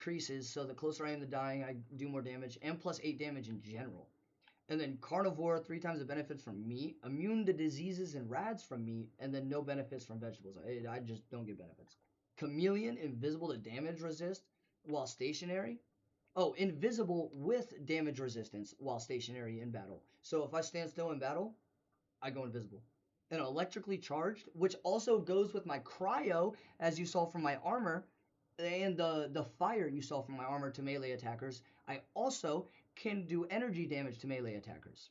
increases, so the closer I am to dying, I do more damage, and plus 8 damage in general. And then carnivore, 3 times the benefits from meat, immune to diseases and rads from meat, and then no benefits from vegetables. I just don't get benefits. Chameleon, invisible to damage resist while stationary. Oh, invisible with damage resistance while stationary in battle. So if I stand still in battle, I go invisible. And electrically charged, which also goes with my cryo, as you saw from my armor, and the fire you saw from my armor to melee attackers. I also can do energy damage to melee attackers.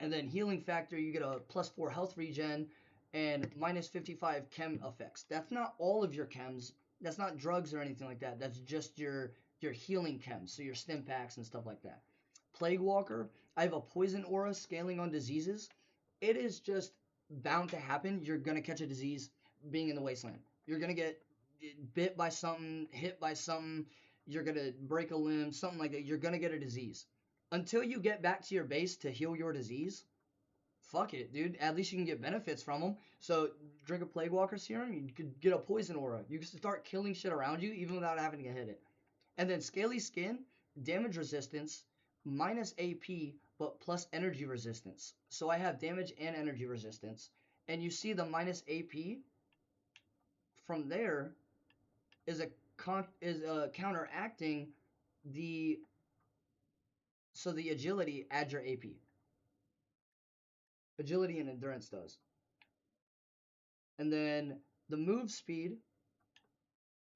And then healing factor, you get a +4 health regen and -55 chem effects. That's not all of your chems. That's not drugs or anything like that. That's just your healing chems, so your stim packs and stuff like that. Plague Walker, I have a poison aura scaling on diseases. It is just bound to happen. You're gonna catch a disease being in the wasteland. You're gonna get bit by something, hit by something. You're gonna break a limb, something like that. You're gonna get a disease until you get back to your base to heal your disease. Fuck it, dude. At least you can get benefits from them. So drink a Plague Walker serum, you could get a poison aura. You can start killing shit around you even without having to hit it. And then Scaly Skin, damage resistance, minus AP, but plus energy resistance. So I have damage and energy resistance. And you see the minus AP from there is counteracting the so the agility adds your AP. Agility and endurance does. And then the move speed,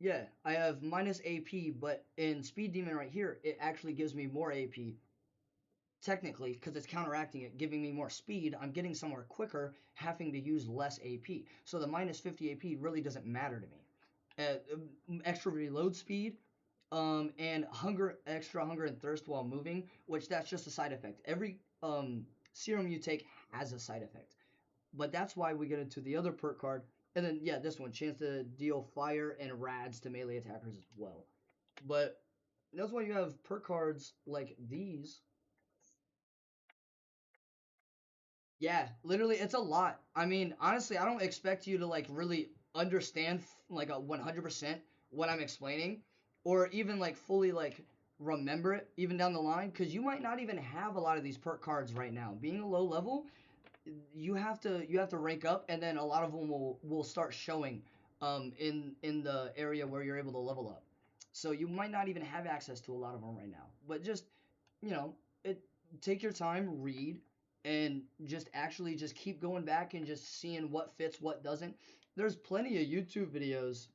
yeah, I have minus AP, but in Speed Demon right here, it actually gives me more AP. Technically, because it's counteracting it, giving me more speed, I'm getting somewhere quicker, having to use less AP. So the -50 AP really doesn't matter to me. Extra reload speed, and extra hunger and thirst while moving, which that's just a side effect. Every serum you take has a side effect. But that's why we get into the other perk card. And then, yeah, this one, chance to deal fire and rads to melee attackers as well. But that's why you have perk cards like these. Yeah, literally, it's a lot. I mean, honestly, I don't expect you to like really understand like a 100% what I'm explaining, or even like fully like remember it even down the line, because you might not even have a lot of these perk cards right now. Being a low level, you have to rank up, and then a lot of them will start showing in the area where you're able to level up. So you might not even have access to a lot of them right now. But just you know, it take your time, read, and just actually just keep going back and just seeing what fits, what doesn't. There's plenty of YouTube videos.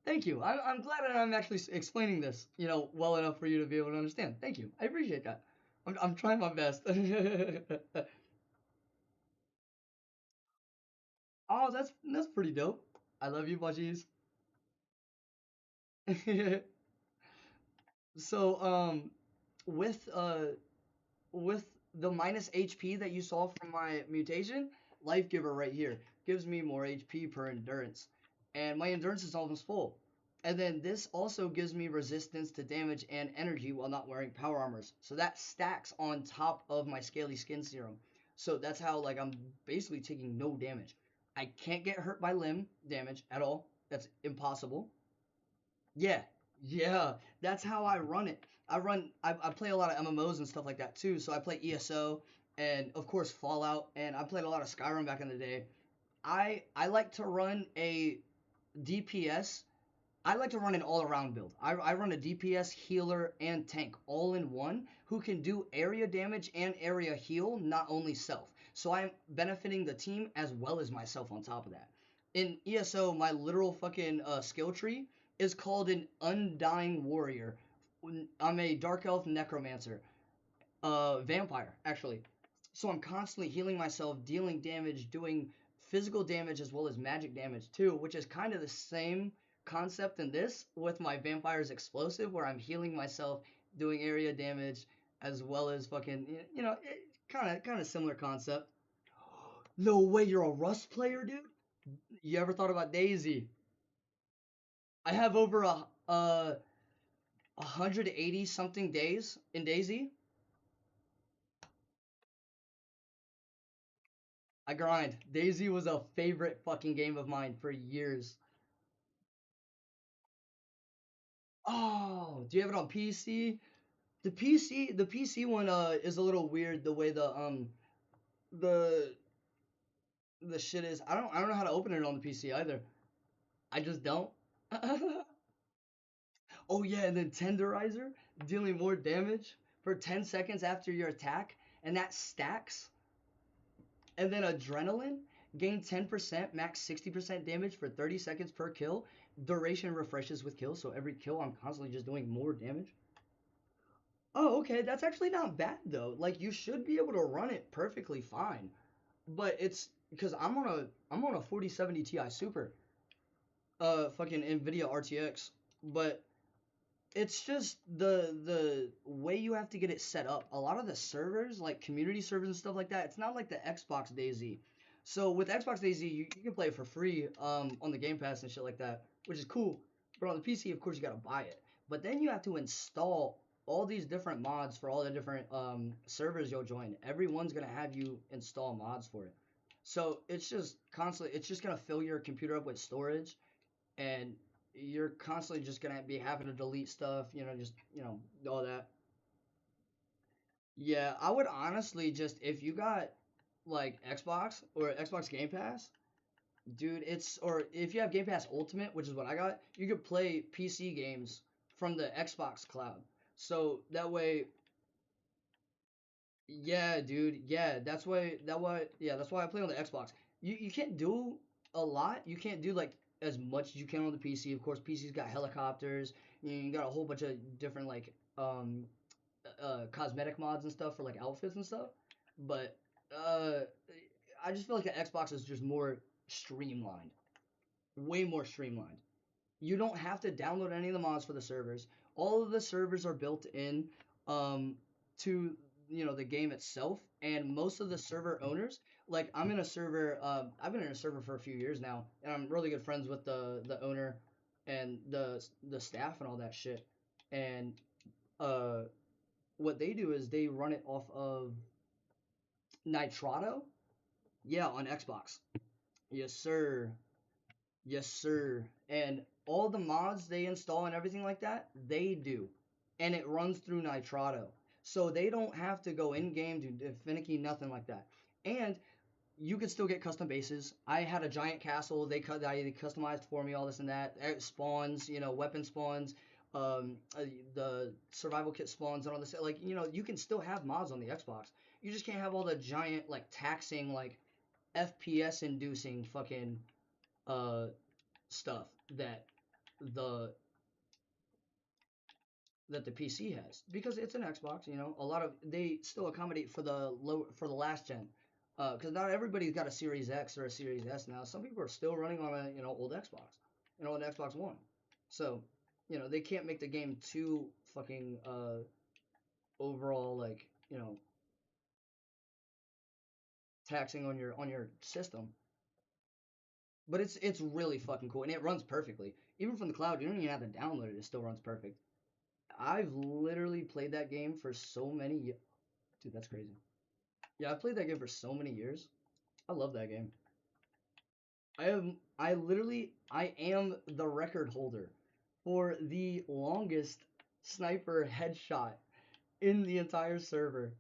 Thank you. I'm glad that I'm actually explaining this, well enough for you to be able to understand. Thank you. I appreciate that. I'm trying my best. Oh, that's pretty dope. I love you, budgies. So, with with the minus HP that you saw from my mutation, Life Giver right here gives me more HP per endurance, and my endurance is almost full. And then this also gives me resistance to damage and energy while not wearing power armors. So that stacks on top of my Scaly Skin Serum. So that's how like I'm basically taking no damage. I can't get hurt by limb damage at all. That's impossible. Yeah, yeah, that's how I run it. I play a lot of MMOs and stuff like that too. So I play ESO and of course Fallout, and I played a lot of Skyrim back in the day. I like to run a DPS. I like to run an all-around build. I run a DPS, healer, and tank all in one who can do area damage and area heal, not only self. So I'm benefiting the team as well as myself on top of that. In ESO, my literal fucking skill tree is called an Undying Warrior. I'm a Dark Elf Necromancer. Vampire, actually. So I'm constantly healing myself, dealing damage, doing physical damage as well as magic damage too, which is kind of the same concept in this with my vampire's explosive, where I'm healing myself, doing area damage as well as fucking kind of similar concept. No way, you're a Rust player, dude. You ever thought about Daisy? I have over a 180 something days in Daisy. I grind. Daisy was a favorite fucking game of mine for years. Oh, do you have it on PC? The PC one is a little weird the way the the shit is. I don't know how to open it on the PC either. I just don't. Oh yeah, and then tenderizer dealing more damage for 10 seconds after your attack, and that stacks. And then adrenaline gain 10%, max 60% damage for 30 seconds per kill. Duration refreshes with kills, so every kill I'm constantly just doing more damage. Oh, okay, that's actually not bad though. Like you should be able to run it perfectly fine. But it's because I'm on a 4070 Ti Super, fucking Nvidia RTX. But it's just the way you have to get it set up. A lot of the servers, like community servers and stuff like that, it's not like the Xbox DayZ. So with Xbox DayZ, you can play it for free on the Game Pass and shit like that, which is cool. But on the PC, of course, you gotta buy it. But then you have to install all these different mods for all the different servers you'll join. Everyone's gonna have you install mods for it. So it's just constantly, it's just gonna fill your computer up with storage, and you're constantly just gonna be having to delete stuff, just all that. Yeah, I would honestly just if you got like Xbox or Xbox Game Pass, dude, it's or if you have Game Pass Ultimate, which is what I got, you could play PC games from the Xbox cloud. So that way, yeah, dude. Yeah, that's why I play on the Xbox. You can't do a lot. You can't do like as much as you can on the PC. Of course, PC's got helicopters. You got a whole bunch of different like cosmetic mods and stuff for like outfits and stuff. But uh I just feel like the Xbox is just more streamlined. Way more streamlined. You don't have to download any of the mods for the servers. All of the servers are built in um, to the game itself, and most of the server owners, like I'm in a server, I've been in a server for a few years now, and I'm really good friends with the owner and the staff and all that shit. And uh, what they do is they run it off of Nitrado, yeah, on Xbox. Yes, sir. Yes, sir. And all the mods they install and everything like that, they do. And it runs through Nitrado. So they don't have to go in game to finicky, nothing like that. And you could still get custom bases. I had a giant castle. They customized for me all this and that. Spawns, weapon spawns, the survival kit spawns and all this. Like you can still have mods on the Xbox. You just can't have all the giant like taxing like FPS inducing fucking uh stuff the that the PC has because it's an Xbox. A lot of they still accommodate for the last gen, because not everybody's got a Series X or a Series S now. Some people are still running on a old Xbox, an Xbox One. So they can't make the game too fucking overall like taxing on your system. But it's really fucking cool and it runs perfectly. Even from the cloud, you don't even have to download it. It still runs perfect. I've literally played that game for so many years. Dude, that's crazy. Yeah, I've played that game for so many years. I love that game. I am the record holder for the longest sniper headshot in the entire server.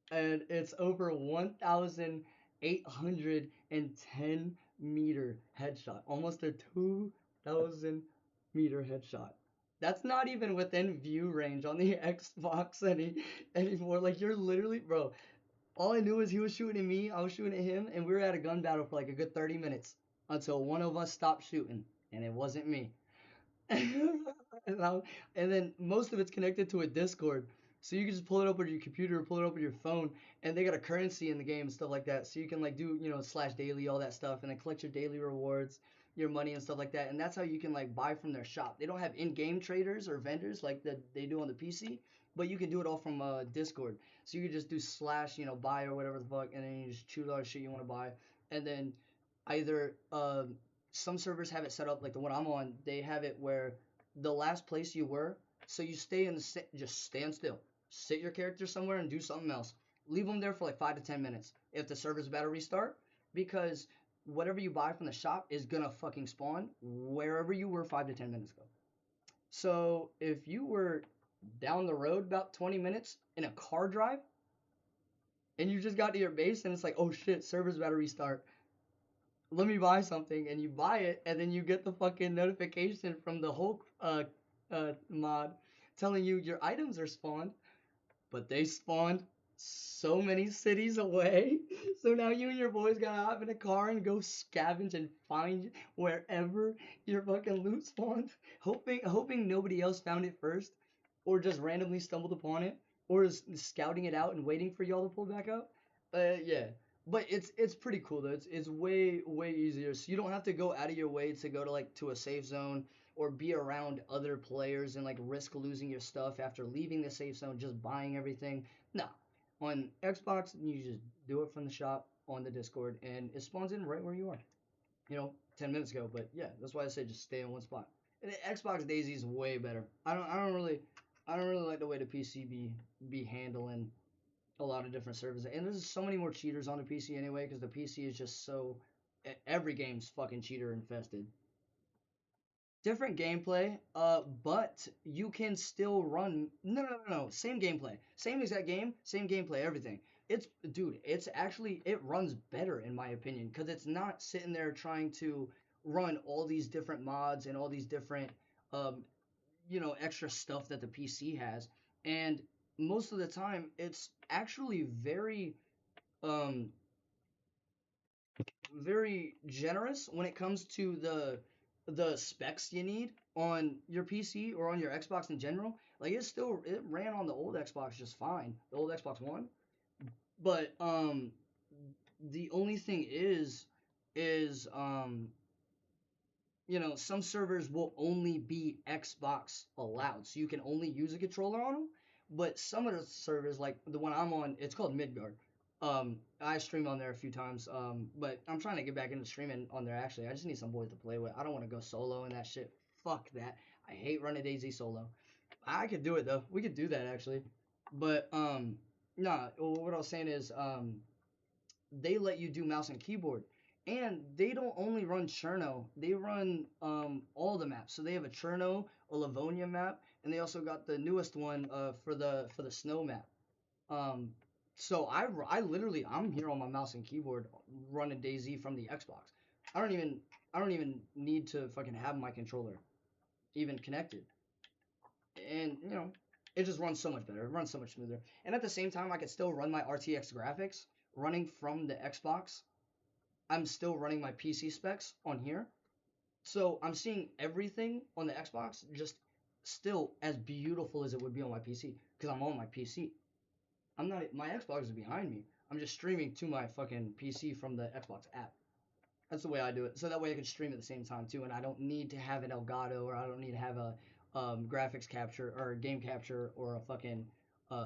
And it's over 1,810 meter headshot. Almost a 2,000 meter headshot. That's not even within view range on the Xbox anymore. Like you're literally, bro. All I knew was he was shooting at me, I was shooting at him, and we were at a gun battle for like a good 30 minutes until one of us stopped shooting, and it wasn't me. and, and then most of it's connected to a Discord. So you can just pull it up on your computer, pull it up on your phone, and they got a currency in the game and stuff like that. So you can like do, slash daily, all that stuff, and then collect your daily rewards, your money and stuff like that. And that's how you can like buy from their shop. They don't have in-game traders or vendors like that they do on the PC, but you can do it all from Discord. So you can just do slash, buy or whatever the fuck, and then you just choose all the shit you want to buy, and then either some servers have it set up like the one I'm on. They have it where the last place you were, so you stay in the just stand still, sit your character somewhere and do something else. Leave them there for like 5 to 10 minutes if the server's about to restart, because whatever you buy from the shop is gonna fucking spawn wherever you were 5 to 10 minutes ago. So if you were down the road about 20 minutes in a car drive and you just got to your base and it's like, oh shit, server's about to restart. Let me buy something, and you buy it, and then you get the fucking notification from the Hulk mod telling you your items are spawned, but they spawned so many cities away. So now you and your boys gotta hop in a car and go scavenge and find wherever your fucking loot spawned, hoping nobody else found it first, or just randomly stumbled upon it, or is scouting it out and waiting for y'all to pull back up. Yeah. But it's pretty cool though. It's way easier. So you don't have to go out of your way to go to like to a safe zone or be around other players and like risk losing your stuff after leaving the safe zone, just buying everything. No. On Xbox, you just do it from the shop on the Discord and it spawns in right where you are. 10 minutes ago. But yeah, that's why I say just stay in one spot. And the Xbox Daisy is way better. I don't really like the way the PC be handling a lot of different servers. And there's so many more cheaters on the PC anyway, because the PC is just so every game's fucking cheater infested. Different gameplay, but you can still run. No. Same gameplay, same exact game, same gameplay, everything. It's actually it runs better in my opinion because it's not sitting there trying to run all these different mods and all these different um, extra stuff that the PC has. And most of the time, it's actually um, very generous when it comes to the specs you need on your PC or on your Xbox in general. Like it ran on the old Xbox just fine, the old Xbox One. But the only thing is some servers will only be Xbox allowed, so you can only use a controller on them. But some of the servers, like the one I'm on, it's called Midgard. I streamed on there a few times. But I'm trying to get back into streaming on there. Actually, I just need some boys to play with. I don't want to go solo and that shit. Fuck that. I hate running DayZ solo. I could do it though. We could do that actually. But nah. What I was saying is they let you do mouse and keyboard. And they don't only run Cherno, they run all the maps. So they have a Cherno, a Livonia map, and they also got the newest one for the snow map. Um, so I literally I'm here on my mouse and keyboard running DayZ from the Xbox. I don't even I don't even need to fucking have my controller even connected. And it just runs so much better. It runs so much smoother. And at the same time I could still run my RTX graphics running from the Xbox. I'm still running my PC specs on here. So I'm seeing everything on the Xbox just still as beautiful as it would be on my PC because I'm on my PC. I'm not my Xbox is behind me. I'm just streaming to my fucking PC from the Xbox app. That's the way I do it. So that way I can stream at the same time too, and I don't need to have an Elgato or I don't need to have a graphics capture or a game capture or a fucking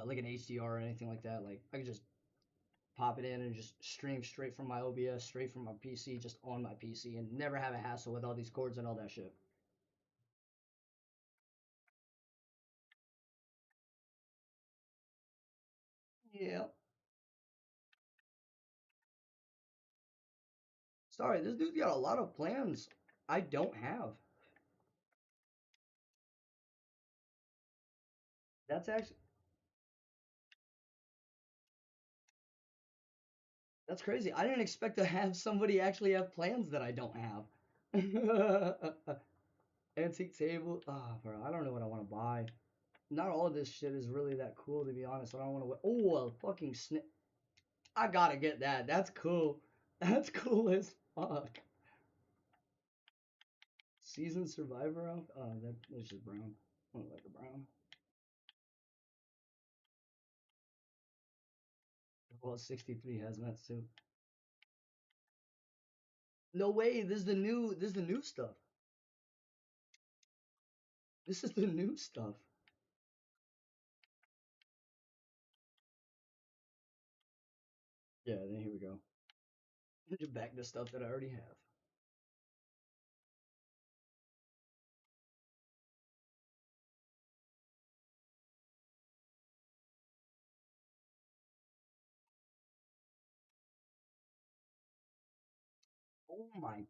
like an HDR or anything like that. Like I can just pop it in and just stream straight from my OBS, straight from my PC, just on my PC, and never have a hassle with all these cords and all that shit. Yeah. Sorry, this dude's got a lot of plans I don't have. That's actually that's crazy. I didn't expect to have somebody actually have plans that I don't have. Antique table. Ah, bro, I don't know what I want to buy. Not all of this shit is really that cool, to be honest. I don't want to. Oh, a fucking snip. I gotta get that. That's cool. That's cool as fuck. Seasoned Survivor outfit? Oh, that's just brown. I don't like the brown. Well, 63 hazmat suit. No way. This is the new stuff. This is the new stuff. Yeah, then here we go. Just back to stuff that I already have. Oh my